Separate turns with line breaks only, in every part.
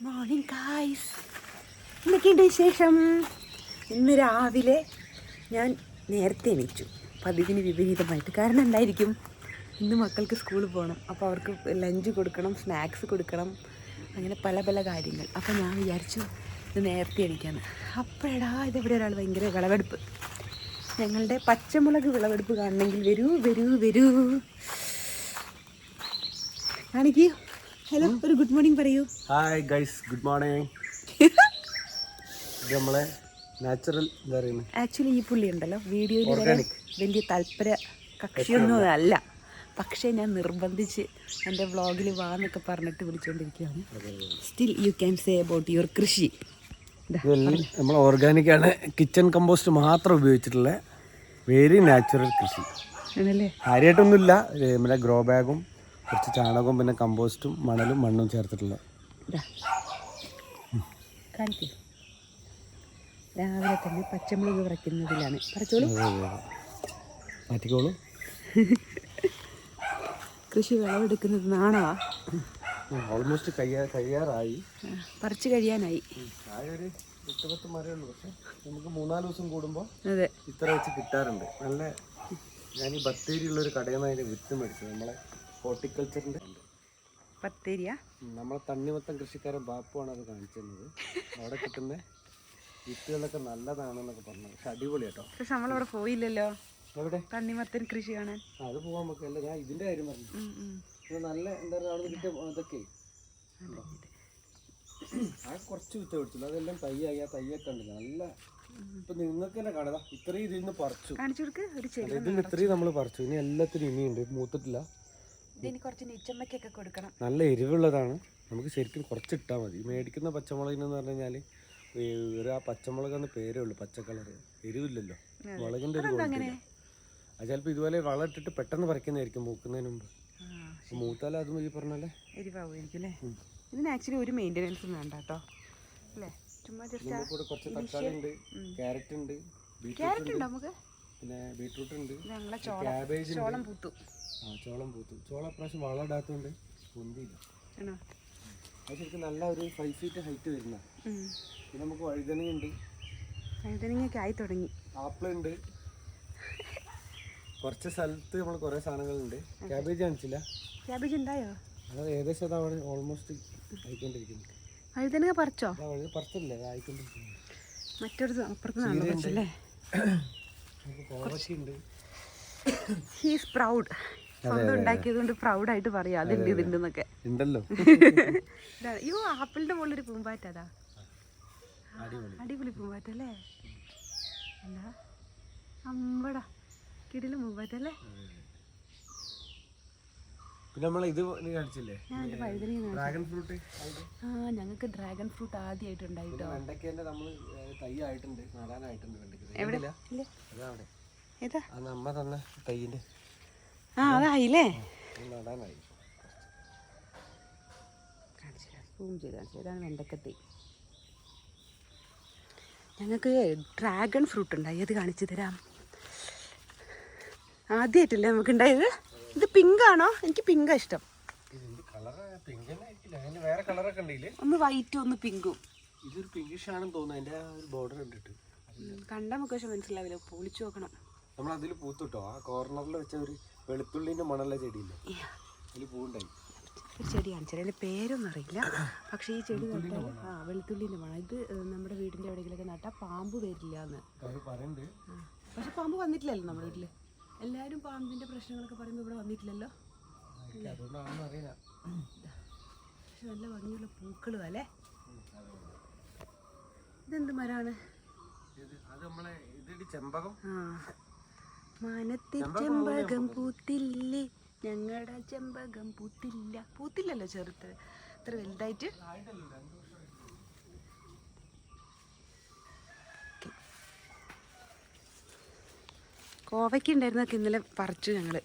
Morning guys, എന്തൊക്കെയുണ്ട് വിശേഷം? ഇന്ന് രാവിലെ ഞാൻ നേരത്തെ എണീച്ചു, പതിവിന് വിപരീതമായിട്ട്. കാരണം എന്തായിരിക്കും? ഇന്ന് മക്കൾക്ക് സ്കൂളിൽ പോകണം, അപ്പോൾ അവർക്ക് ലഞ്ച് കൊടുക്കണം, സ്നാക്സ് കൊടുക്കണം, അങ്ങനെ പല പല കാര്യങ്ങൾ. അപ്പോൾ ഞാൻ വിചാരിച്ചു ഇത് നേരത്തെ എണീക്കാന്ന്. അപ്പോഴാ ഇതെവിടെ ഒരാൾ ഭയങ്കര വിളവെടുപ്പ്, ഞങ്ങളുടെ പച്ചമുളക് വിളവെടുപ്പ് കാണണമെങ്കിൽ വരൂ വരൂ വരൂ. കാണിക്കൂ. ഹലോ, ഒരു ഗുഡ് മോർണിംഗ് പറയൂ.
Hi guys, good morning. ഇത് നമ്മളെ നാച്ചുറൽ എന്താ പറയുന്നത്,
ആക്ച്വലി ഈ പുള്ളി ഉണ്ടല്ലോ വീഡിയോയിൽ വലിയ താല്പര്യ കക്ഷിയൊന്നും അല്ല, പക്ഷേ ഞാൻ നിർബന്ധിച്ച് എൻ്റെ വ്ളോഗിൽ വാന്നൊക്കെ പറഞ്ഞിട്ട് വിളിച്ചുകൊണ്ടിരിക്കുകയാണ്. Still you can say about your കൃഷി.
നമ്മൾ ഓർഗാനിക് ആണ്, കിച്ചൺ കമ്പോസ്റ്റ് മാത്രം ഉപയോഗിച്ചിട്ടുള്ള വെരി നാച്ചുറൽ കൃഷി
ആണല്ലേ.
കാര്യമായിട്ടൊന്നുമില്ല, നമ്മുടെ ഗ്രോ ബാഗും കുറച്ച് ചാണകവും പിന്നെ കമ്പോസ്റ്റും മണലും മണ്ണും ചേർത്തിട്ടുള്ള.
കാണിക്കേ, രാവിലെ തന്നെ പച്ചമുളക് പറിക്കുന്നതിലാണ്. പറിച്ചോളൂ,
മാറ്റിക്കോളൂ.
കൃഷി വിളവെടുക്കുന്നത് നാണവാ.
ഓൾമോസ്റ്റ് കഴിയാറായി,
പറിച്ചു കഴിയാനായി.
ഒരു 8-10 മരമേ ഉള്ളൂ, പക്ഷെ നമുക്ക് 3-4 ദിവസം കൂടുമ്പോൾ
അതെ
ഇത്ര വെച്ച് കിട്ടാറുണ്ട്. നല്ല ഞാൻ ഈ ബത്തേരിയുള്ളൊരു കടയിൽ നിന്ന് അതിൻ്റെ വിത്ത് മേടിച്ചത്, നമ്മളെ ഹോർട്ടിക്കൾച്ചറിൻ്റെ.
ബത്തേരിയ
നമ്മളെ തണ്ണിമത്തൻ കൃഷിക്കാരൻ ബാപ്പുവാണ് അത് കാണിച്ചു തന്നത്. അവിടെ കിട്ടുന്ന വിത്തുകളൊക്കെ നല്ലതാണെന്നൊക്കെ പറഞ്ഞു. പക്ഷെ അടിപൊളി കേട്ടോ.
പക്ഷെ നമ്മളവിടെ പോയില്ലല്ലോ.
എവിടെ
തണ്ണിമത്തൻ കൃഷി കാണാൻ?
അത് പോകാൻ നമുക്ക്. അല്ല, ഞാൻ ഇതിൻ്റെ കാര്യം പറഞ്ഞു. ഇത് നല്ല എന്താ പറയുക, അവിടെ കിട്ടിയ ഇതൊക്കെ ആ കുറച്ച് വിത്ത് മേടിച്ചുള്ളൂ, അതെല്ലാം തയ്യായി. ആ തയ്യൊക്കെ ഉണ്ടല്ലോ നല്ല. ഇപ്പൊ നിങ്ങൾക്ക് തന്നെ കാണാം, ഇത്രയും ഇതിൽ നിന്ന് പറിച്ചു. ഇതിൽ ഇത്രയും നമ്മൾ പറിച്ചു. ഇനി എല്ലാത്തിനും ഇനിയുണ്ട്, മൂത്തിട്ടില്ല. നല്ല എരിവുള്ളതാണ്. നമുക്ക് ശരിക്കും കുറച്ച് ഇട്ടാൽ മതി. മേടിക്കുന്ന പച്ചമുളകിനെന്ന് പറഞ്ഞു കഴിഞ്ഞാൽ ഒരു ആ പച്ചമുളകെന്ന് പേരേ ഉള്ളൂ, പച്ച കളറ്. എരിവില്ലല്ലോ, മുളകിൻ്റെ ഒരു കുഴപ്പമില്ല. അത് ചിലപ്പോൾ ഇതുപോലെ വളം ഇട്ടിട്ട് പെട്ടെന്ന് പറിക്കുന്നതായിരിക്കും മൂക്കുന്നതിന് മുമ്പ്. മൂത്താലും അതും ഈ പറഞ്ഞല്ലേ
എരിവാകുമായിരിക്കും അല്ലേ. ഇതിന് ആക്ച്വലി ഒരു മെയിൻ്റെനൻസും വേണ്ട കേട്ടോ അല്ലേ. ചുമ്മാ
കൂടെ കുറച്ച് തക്കാളി ഉണ്ട്, ക്യാരറ്റ് ഉണ്ട്,
ക്യാരറ്റ് ഉണ്ട്, നമുക്ക്
പിന്നെ ബീട്രൂട്ട് ഉണ്ട്,
ക്യാബേജ്. ചോളം പൂത്തു.
ചോളം പൂത്തു. ചോളം പ്രാവശ്യം വളം ഇടാത്തതുകൊണ്ട് പൊന്തിയില്ല. അത് ശരിക്കും നല്ല ഒരു 5 ഫീറ്റ് ഹൈറ്റ് വരുന്ന. പിന്നെ നമുക്ക് വഴുതനങ്ങ ഉണ്ട്,
വഴുതനങ്ങയൊക്കെ ആയി തുടങ്ങി.
ആപ്പിൾ ഉണ്ട്, കുറച്ച് സ്ഥലത്ത് നമ്മൾ കുറേ സാധനങ്ങളുണ്ട്. ക്യാബേജ് കാണിച്ചില്ല.
ക്യാബേജ് ഉണ്ടായോ?
അത് ഏകദേശം അതാണ് ഓൾമോസ്റ്റ് ആയിക്കൊണ്ടിരിക്കുന്നു.
വഴുതനങ്ങ പറിച്ചോ?
പറിച്ചില്ലേ, ആയിക്കൊണ്ടിരിക്കുന്നു.
മറ്റൊരു അപ്പുറത്ത്
കോവയ്ക്കുണ്ട്.
He's proud. സ്വന്തം ഉണ്ടാക്കിയത് കൊണ്ട് പ്രൗഡായിട്ട് പറയാം അതുണ്ട് ഇതുണ്ടെന്നൊക്കെ
ഉണ്ടല്ലോ.
അയ്യോ, ആപ്പിളിന്റെ മുകളിലൊരു പൂമ്പാറ്റ. അതാ അടിപൊളി പൂമ്പാറ്റല്ലേ. എന്താ അമ്പടാ, കിടില പൂമ്പാറ്റല്ലേ.
പിന്നെ നമ്മൾ ഇത് കാണിച്ചില്ലേ, ഡ്രാഗൺ ഫ്രൂട്ട്.
ഞങ്ങൾക്ക് ഡ്രാഗൺ ഫ്രൂട്ട് ആദ്യമായിട്ട് ഉണ്ടായിട്ടോ.
വെണ്ടയ്ക്കേന്റെ നമ്മൾ തൈ ആയിട്ടുണ്ട്, നടാനായിട്ടുണ്ട്.
ഏതാ
നമ്മ തന്നെ തൈയിന്റെ
അതായില്ലേ.
നടാനായി.
ഇതാണ് വെണ്ടക്കത്തൈ. ഞങ്ങൾക്ക് ഡ്രാഗൺ ഫ്രൂട്ട് ഉണ്ടായി, അത് കാണിച്ചു തരാം. ആദ്യമായിട്ടല്ലേ നമുക്ക് ഉണ്ടായത്. ഇത് പിങ്ക് ആണോ? എനിക്ക് പിങ്കാ ഇഷ്ടം. ഒന്ന് വൈറ്റും ഒന്ന് പിങ്കും.
ഇതൊരു പിങ്കിഷ് ആണെന്ന് തോന്നുന്നു, അതിന്റെ ഒരു ബോർഡർ കണ്ടിട്ട്.
കണ്ടാൽ നമുക്ക് പക്ഷെ മനസ്സിലാവില്ല, പൊളിച്ചു നോക്കണം.
നമ്മൾ അതിൽ പൂത്തിട്ടോ, ആ കോർണറിൽ വെച്ച ഒരു വെളുത്തുള്ളിന്റെ മണമുള്ള ചെടിയില്ലേ, അതിൽ പൂവുണ്ടായി.
ഒരു ചെടി കാണിച്ചാൽ അതിൻ്റെ പേരൊന്നും അറിയില്ല, പക്ഷേ ഈ ചെടി നട്ടാൽ വെളുത്തുള്ളിൻ്റെ മണം. ഇത് നമ്മുടെ വീടിൻ്റെ എവിടെയെങ്കിലൊക്കെ നട്ടാൽ പാമ്പ് വരില്ല എന്ന്
പറയുന്നുണ്ട്.
പക്ഷെ പാമ്പ് വന്നിട്ടില്ലല്ലോ നമ്മുടെ വീട്ടിൽ. എല്ലാവരും പാമ്പിൻ്റെ പ്രശ്നങ്ങളൊക്കെ പറയുമ്പോൾ ഇവിടെ വന്നിട്ടില്ലല്ലോ. പക്ഷെ നല്ല ഭംഗിയുള്ള പൂക്കളും അല്ലേ. ഇതെന്ത് മരമാണ്? മാനത്തെ ചെമ്പകം പൂത്തില്ലേ, ഞങ്ങളുടെ ചെമ്പകം പൂത്തില്ല. പൂത്തില്ലല്ലോ ചെറുത്ത്, അത്ര വലുതായിട്ട്. കോവയ്ക്ക ഉണ്ടായിരുന്നൊക്കെ ഇന്നലെ പറിച്ചു ഞങ്ങള്.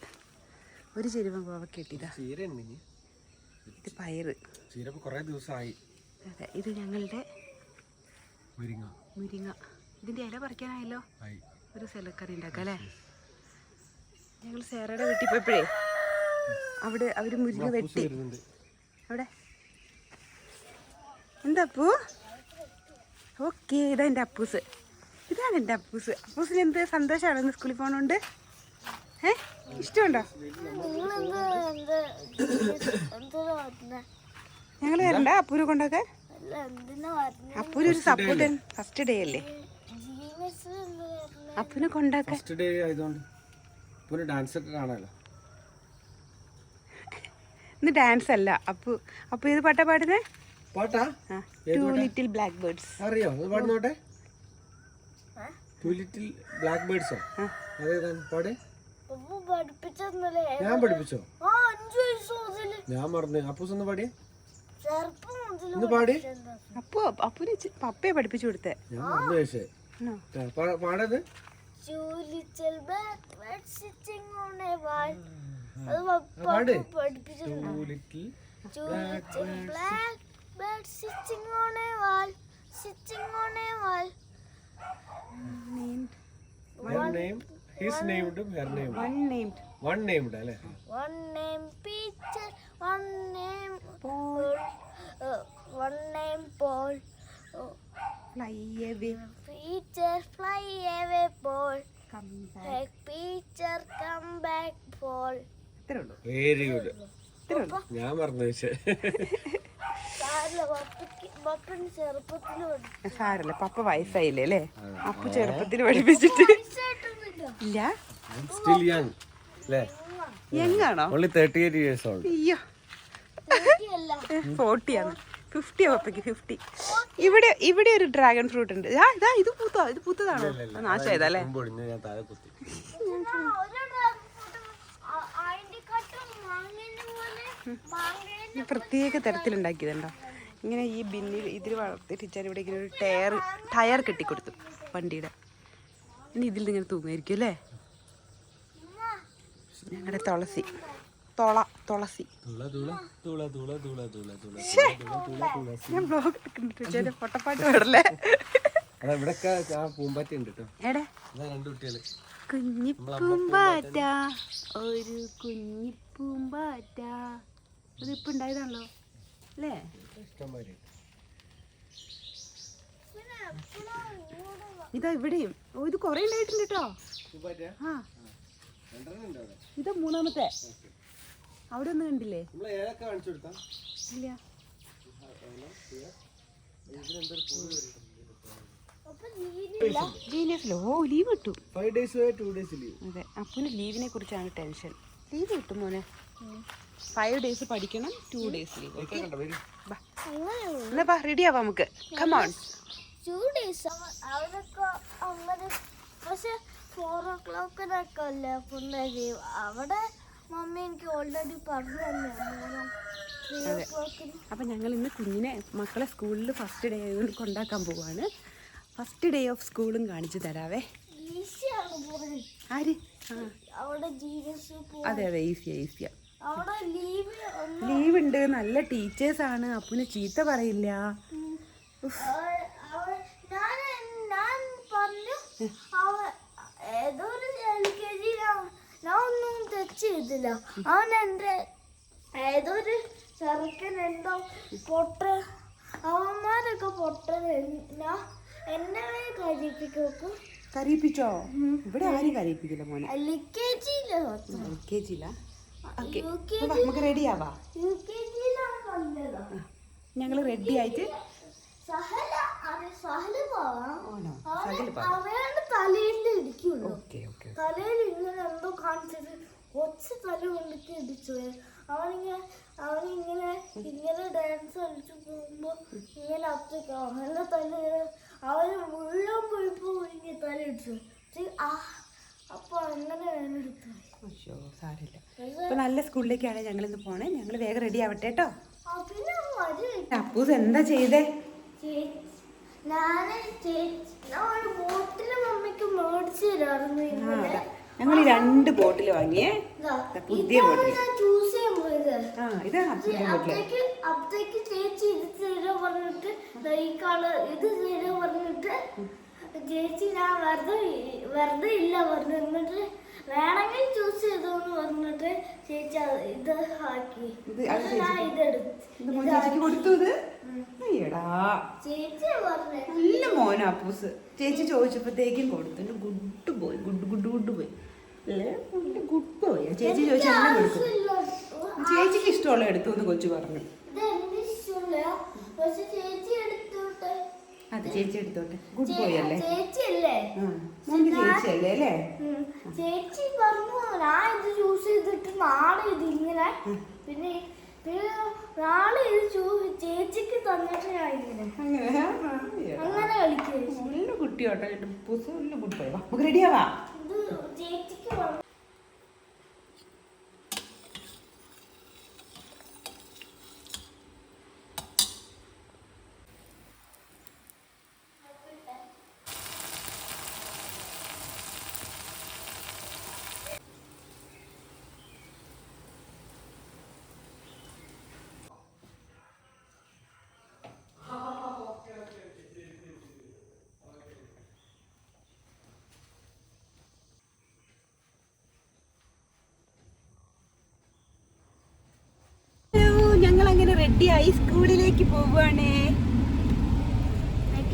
ഒരു ചെരുവൻ കോവയ്ക്ക കിട്ടിയതാ. ഇത് പയറ്. അതെ, ഇത് ഞങ്ങളുടെ മുരിങ്ങ. ഇതിന്റെ ഇല പറിക്കാനായല്ലോ. ഒരു സലക്കറി ഉണ്ടാക്കാം അല്ലേ. ഞങ്ങൾ സേറയുടെ വീട്ടിൽ പോയപ്പോഴേ അവിടെ അവര് മുരിങ്ങ വെട്ടി. അവിടെ എന്താ അപ്പു? ഓക്കെ, ഇതാ എൻ്റെ അപ്പൂസ്. ഇതാണ് എൻ്റെ അപ്പൂസ്. അപ്പൂസിന് എന്ത് സന്തോഷമാണോ ഇന്ന് സ്കൂളിൽ പോകണോണ്ട്? ഇഷ്ടമുണ്ടോ? ഞങ്ങൾ വരണ്ട അപ്പൂനെ കൊണ്ടൊക്കെ? അപ്പൂന് ഒരു സപ്പോർട്ട്. ഫസ്റ്റ് ഡേ അല്ലേ അപ്പൂനെ കൊണ്ടാക്കാൻ.
ഫസ്റ്റ് ഡേ ആയതുകൊണ്ട് ഡാൻസ് ഒക്കെ കാണാലോ.
ഇന്ന് ഡാൻസ് അല്ല. അപ്പു ഏത് പാട്ടാ പാടുന്നേ?
പാട്ടാ?
Two little black birds.
അറിയോ? അത് പാടുന്നോട്ടെ. ടു ലിറ്റിൽ ബ്ലാക്ക് ബേർഡ്സോ? അതേതാണ് പാട്? ഞാൻ പഠിപ്പിച്ചോ? ഞാൻ മറന്നു. അപ്പൂസ് ഒന്ന് പാടിയേ. ഒന്ന് പാടി.
അപ്പുന് പപ്പയെ പഠിപ്പിച്ചു കൊടുത്തേ.
ഞാൻ മറന്നു പക്ഷേ. പാടത്. His named, her named. One named, അല്ലേ?
One name Peter, one name Paul, one name Paul.
Fly away.
Peter, fly away, Paul.
Come back.
Hey, Peter, come back, Paul.
ഇത്രേ ഉള്ളൂ.
Very good. ഞാൻ മറന്നു പക്ഷേ.
സാരല്ല, പപ്പ വയസ്സായില്ലേ അല്ലേ? അപ്പു ചെറുപ്പത്തിൽ പഠിപ്പിച്ചിട്ട് ഇല്ല.
Still young, അല്ലേ?
യങ്ങാണോ?
Only 38 years old.
അയ്യോ, 40 ആണ്. 50 പപ്പയ്ക്ക് 50. ഇവിടെ ഒരു ഡ്രാഗൺ ഫ്രൂട്ട് ഉണ്ട്. ഇത് പൂത്തതാണോ? നാശമായതല്ലേ?
ഞാൻ താഴെ കുത്തി.
പ്രത്യേക തരത്തിലുണ്ടാക്കിയതുണ്ടോ? ഇങ്ങനെ ഈ ബിന്നിൽ ഇതിൽ വളർത്തി ടീച്ചർ ഇവിടെ ഇങ്ങനെ ഒരു ടയർ കെട്ടിക്കൊടുത്തു വണ്ടിയുടെ. ഇനി ഇതിൽ ഇങ്ങനെ തൂങ്ങായിരിക്കും അല്ലേ? ഞങ്ങളുടെ തുളസി. ഞാൻ ബ്ലോഗ് എടുക്കുന്നുണ്ട് ടീച്ചറിന്റെ പൊട്ടപ്പാട്ട് പാടല്ലേ? കുഞ്ഞിപ്പൂമ്പാറ്റ, ഒരു കുഞ്ഞിപ്പൂമ്പാറ്റ. അതിപ്പോ ഉണ്ടായതാണല്ലോ അല്ലേ? ഇതാ ഇവിടെയും. ഓ, ഇത് കൊറേ ഉണ്ടായിട്ടുണ്ട് കേട്ടോ. ആ, ഇതാ മൂന്നാമത്തെ. അവിടെ ഒന്നും കണ്ടില്ലേ? ഇല്ല. ലീവ് കിട്ടും.
5 days 2 days leave.
അതെ, അപ്പന് ലീവിനെ കുറിച്ചാണ് ടെൻഷൻ. ലീവ് കിട്ടും മോനെ. 5 days പഠിക്കണം, 2 days ലീവ്. എന്നാ റെഡി ആവാം നമുക്ക്. കമോൺ.
2 days അവിടൊക്കെ അങ്ങനെ. പക്ഷെ 4 o'clock അല്ലേ ലീവ്. അവിടെ മമ്മി എനിക്ക് ഓൾറെഡി പറഞ്ഞു തന്നെ.
അതെ, അപ്പം ഞങ്ങൾ ഇന്ന് മക്കളെ സ്കൂളിൽ ഫസ്റ്റ് ഡേ ആയതുകൊണ്ട് കൊണ്ടാക്കാൻ പോവാണ്. ഫസ്റ്റ് ഡേ ഓഫ് സ്കൂളും കാണിച്ചു തരാവേ. ആര്? അതെ ഈസിയാ. ലീവ് ഉണ്ട്, നല്ല ടീച്ചേഴ്സാണ്. അപ്പുനെ ചീത്ത പറയില്ല.
ഏതൊരു LKG ഞാൻ ഒന്നും തെറ്റ് ചെയ്തില്ല. അവൻ എൻ്റെ ഏതൊരു ചെറുക്കൻ എന്തോ അവന്മാരൊക്കെ എന്നെ
കരയിപ്പിച്ചോ? ഇവിടെ ആരും കരയിപ്പിക്കില്ല മോനെ.
LKG
നമുക്ക് റെഡി ആവാ. ഞങ്ങൾ റെഡി ആയിട്ട്
തലയിൽ ഇടിക്കുള്ളൂ. തലയിൽ ഇങ്ങനെ എന്തോ കാണിച്ചത് കൊച്ചു തല കൊണ്ടിട്ട് ഇടിച്ചു. അവനിങ്ങനെ ഡാൻസ് കളിച്ചു പോകുമ്പോ ഇങ്ങനെ അപ്പത്തേക്ക് അവന്റെ തല അവന് മുഴുവൻ പൊഴിപ്പോ ഇങ്ങനെ തല ഇടിച്ചു. അപ്പൊ അങ്ങനെ എടുത്തു.
സാരില്ല. ഇപ്പൊ നല്ല സ്കൂളിലേക്കാണ് ഞങ്ങൾ ഇന്ന് പോണേ. ഞങ്ങൾ വേഗം റെഡി ആവട്ടെ കേട്ടോ. അപ്പൂസ് എന്താ ചെയ്തേ? ഞങ്ങൾ 2 ബോട്ടിൽ വാങ്ങിയേ. പുതിയ ബോട്ടിൽ.
അപ്പത്തേക്ക് ചേച്ചി ഇത് തരാ പറഞ്ഞിട്ട് ഈ കളർ ഇത് തരാ പറഞ്ഞിട്ട് ചേച്ചി ഞാൻ വെറുതെ ഇല്ല പറഞ്ഞു. എന്നിട്ട് വേണമെങ്കിൽ ചൂസ് ചെയ്തോന്ന് പറഞ്ഞിട്ട് ചേച്ചി ഇത് ആക്കി.
ഇത് അത് ചേച്ചി
ഞാൻ ഇതെടുത്തു.
ഇത് മോൻ ചേച്ചിക്ക് കൊടുത്തു. ഇത് അയ്യടാ
ചേച്ചി പറഞ്ഞേ
നല്ല മോനാ അപ്പൂസ്. ചേച്ചി ചോദിച്ചപ്പോഴത്തേക്കും കൊടുത്തു. ഗുഡ് ബോയ്, ഗുഡ് ബോയ് അല്ലേ, ഗുഡ് ബോയ്. ചേച്ചി ചോദിച്ചാൽ എന്നെ കൊടുക്കും. ചേച്ചിക്ക് ഇഷ്ടമുള്ള എടുത്തു എന്ന് കൊച്ചു പറഞ്ഞു.
ഇത് എന്റെ ഇഷ്ടമുള്ള പക്ഷെ ചേച്ചി എടുത്തോട്ടെ.
അത് ചേച്ചി എടുത്തോട്ടെ. ഗുഡ് ബോയ് അല്ലേ?
ചേച്ചിയല്ലേ?
മോന്റെ ചേച്ചിയല്ലേ അല്ലേ?
ചേച്ചി പറഞ്ഞു ഞാൻ ഇത് ചൂസ് ചെയ്തിട്ട് നാളെ ഇത് ഇങ്ങനെ പിന്നെ നാളെ ഇത് ചേച്ചിക്ക് തന്നിട്ട് ഞാൻ ഇങ്ങനെ അങ്ങനെ കളിക്കും.
നല്ല കുട്ടിയോട്ടെ പൂസ്, നല്ല ഗുഡ് ബോയ്. നമുക്ക് റെഡിയാവാ.
ഇത് ചേച്ചിക്ക് പറഞ്ഞു.
ഞങ്ങൾ അങ്ങനെ റെഡിയായി സ്കൂളിലേക്ക് പോവുകയാണേ.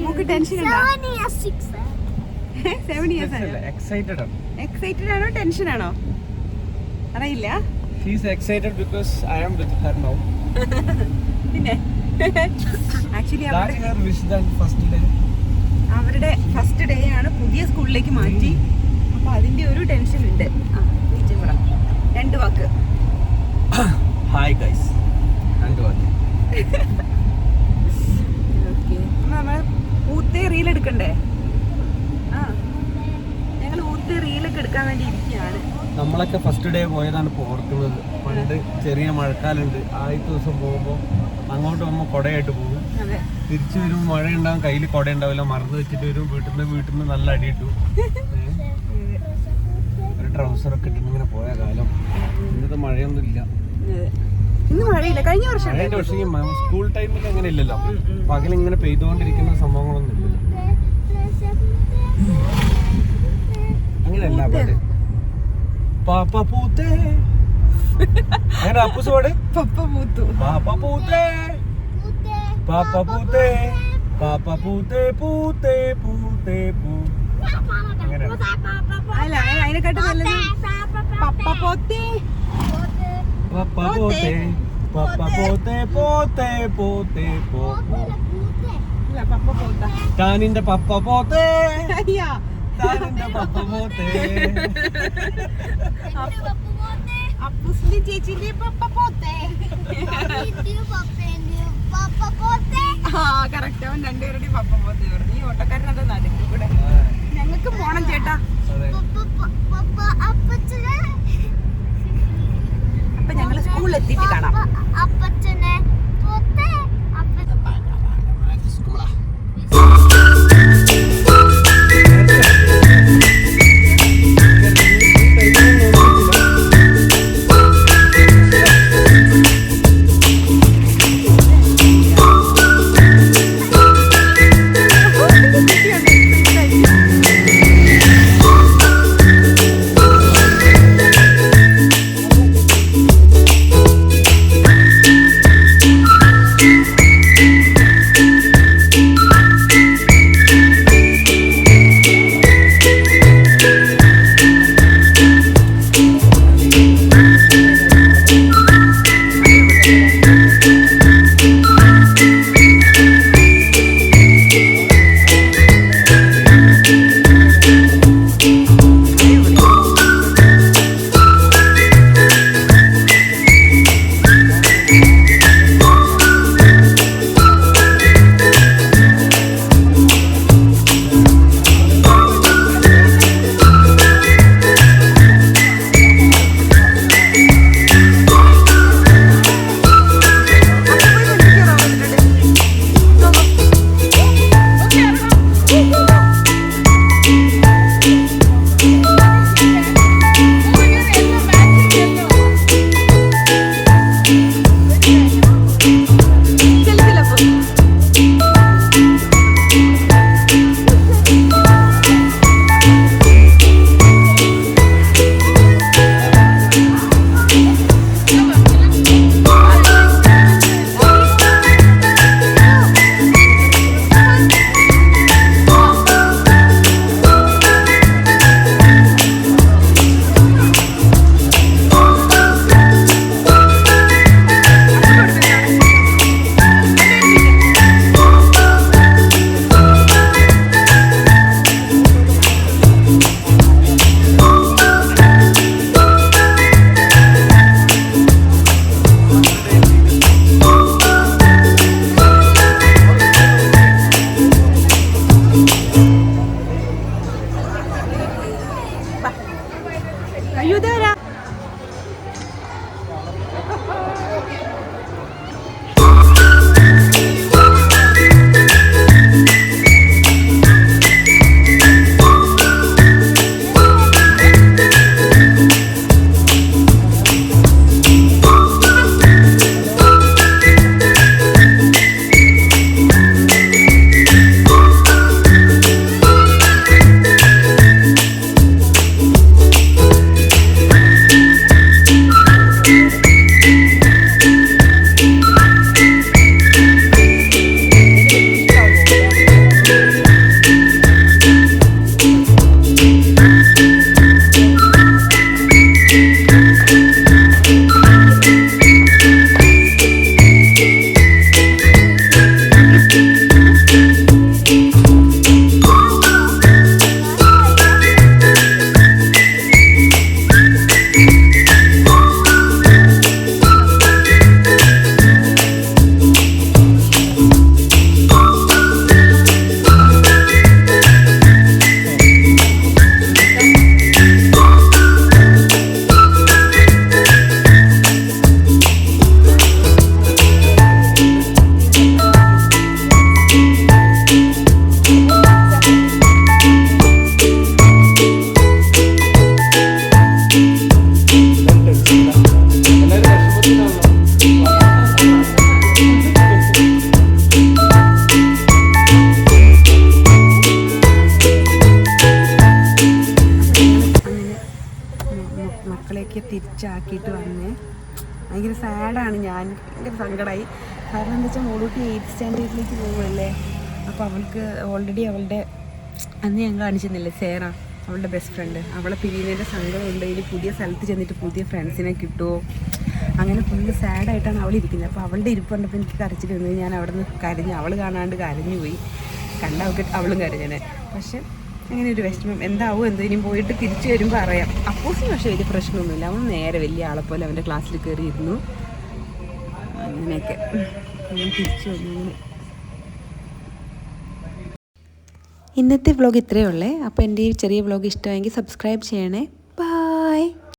നമുക്ക് ടെൻഷൻ ഉണ്ടോ? 7 years ആണോ? എക്സൈറ്റഡ് ആണോ ടെൻഷൻ ആണോ അറിയില്ല. പിന്നെ ആക്ച്വലി അവരുടെ ഫസ്റ്റ് ഡേ ആണ്, പുതിയ സ്കൂളിലേക്ക് മാറ്റി. അപ്പൊ അതിന്റെ ഒരു ടെൻഷൻ ഉണ്ട്. രണ്ട് വാക്ക്.
Hi guys.
നമ്മൾ ഊത്തേ റീൽ എടുക്കണ്ടേ? ഞങ്ങൾ ഊത്തേ റീലൊക്കെ എടുക്കാൻ വേണ്ടി ഇരിക്കുകയാണ്.
നമ്മളൊക്കെ ഫസ്റ്റ് ഡേ പോയതാണ് ഇപ്പോൾ ഓർക്കുന്നത്. പണ്ട് ചെറിയ മഴക്കാലുണ്ട്, ആദ്യത്തെ ദിവസം പോകുമ്പോൾ അങ്ങോട്ട് പോകുമ്പോൾ കുടയായിട്ട് പോകും. തിരിച്ചു വരുമ്പോൾ മഴ ഉണ്ടാവും, കയ്യിൽ കുട ഉണ്ടാവില്ല, മറന്നു വെച്ചിട്ട് വരും. വീട്ടിൽ നിന്ന് നല്ല അടി ഇട്ടു. ഒരു ട്രൗസറൊക്കെ ഇട്ടിട്ട് ഇങ്ങനെ പോയ കാലം. ഇന്നത്തെ മഴയൊന്നും ഇല്ല.
ഇന്ന് മഴയില്ല. കഴിഞ്ഞ വർഷം
സ്കൂൾ ടൈമിൽ അങ്ങനെ ഇല്ലല്ലോ. പകലിങ്ങനെ പെയ്തുകൊണ്ടിരിക്കുന്ന സംഭവങ്ങളൊന്നും ഇല്ലല്ലോ. അങ്ങനെയല്ല പാട്. പാപ്പ പൂത്തേ അങ്ങനെ അപ്പൂസ് പാട്.
പപ്പ പൂത്തു.
പാപ്പ പൂത്തേ പാപ്പ പൂത്തേ പാപ്പ പൂത്തേ പൂത്തേ പൂത്തേ പൂ. അങ്ങനെ
അല്ല അതിനെക്കാട്ടും നല്ലത് പപ്പ പോത്തേ
പപ്പ പോത്തേ പപ്പ പോത്തേ പോത്തേ പോത്തേ പോ.
അല്ല പപ്പ പോത്ത.
താനിന്റെ പപ്പ പോത്തേ
അയ്യാ
താനിന്റെ പപ്പ പോത്തേ.
അപ്പൂസിന്റെ ചേച്ചിന്റെ പപ്പ പോത്തേ. ആ കറക്റ്റ്. അവൻ രണ്ടുപേരുടെയും പപ്പ പോത്തേ പറഞ്ഞു. ഈ ഓട്ടക്കാരനത് നടുക്ക് കൂടെ. ഞങ്ങൾക്ക് പോണം ചേട്ടാ. അപ്പൊ ഞങ്ങള് സ്കൂളിൽ എത്തിയിട്ട് കാണാം.
അപ്പച്ചനെ
ഭയങ്കര സാഡാണ്. ഞാൻ ഭയങ്കര സങ്കടമായി. കാരണം എന്താ വെച്ചാൽ മോളൂട്ടി 8th സ്റ്റാൻഡേർഡിലേക്ക് പോകുമല്ലേ. അപ്പോൾ അവൾക്ക് ഓൾറെഡി അവളുടെ അന്ന് ഞങ്ങൾ കാണിച്ചിരുന്നില്ലേ സേറ, അവളുടെ ബെസ്റ്റ് ഫ്രണ്ട്, അവളെ പിരിയുന്നതിൻ്റെ സങ്കടമുണ്ട്. ഇനി പുതിയ സ്ഥലത്ത് ചെന്നിട്ട് പുതിയ ഫ്രണ്ട്സിനെ കിട്ടുമോ, അങ്ങനെ ഫുള്ള് സാഡായിട്ടാണ് അവൾ ഇരിക്കുന്നത്. അപ്പോൾ അവളുടെ ഇരിപ്പ് കണ്ടപ്പോൾ എനിക്ക് കരച്ചിട്ട് വന്നത്. ഞാൻ അവിടെ നിന്ന് കരഞ്ഞു, അവൾ കാണാണ്ട് കരഞ്ഞു പോയി. കണ്ടവൾക്ക് അവളും കരഞ്ഞനെ. പക്ഷെ അങ്ങനെ ഒരു വിഷമം എന്താവും എന്തോ. ഇനിയും പോയിട്ട് തിരിച്ചു വരുമ്പോൾ അറിയാം. അപ്പോസിന് പക്ഷേ വലിയ പ്രശ്നമൊന്നുമില്ല. അവൻ നേരെ വലിയ ആളെപ്പോലെ അവൻ്റെ ക്ലാസ്സിൽ കയറിയിരുന്നു. അങ്ങനെയൊക്കെ തിരിച്ചു വന്നു. ഇന്നത്തെ വ്ലോഗ് ഇത്രയേ ഉള്ളേ. അപ്പോൾ എൻ്റെ ഈ ചെറിയ വ്ലോഗ് ഇഷ്ടമായെങ്കിൽ സബ്സ്ക്രൈബ് ചെയ്യണേ.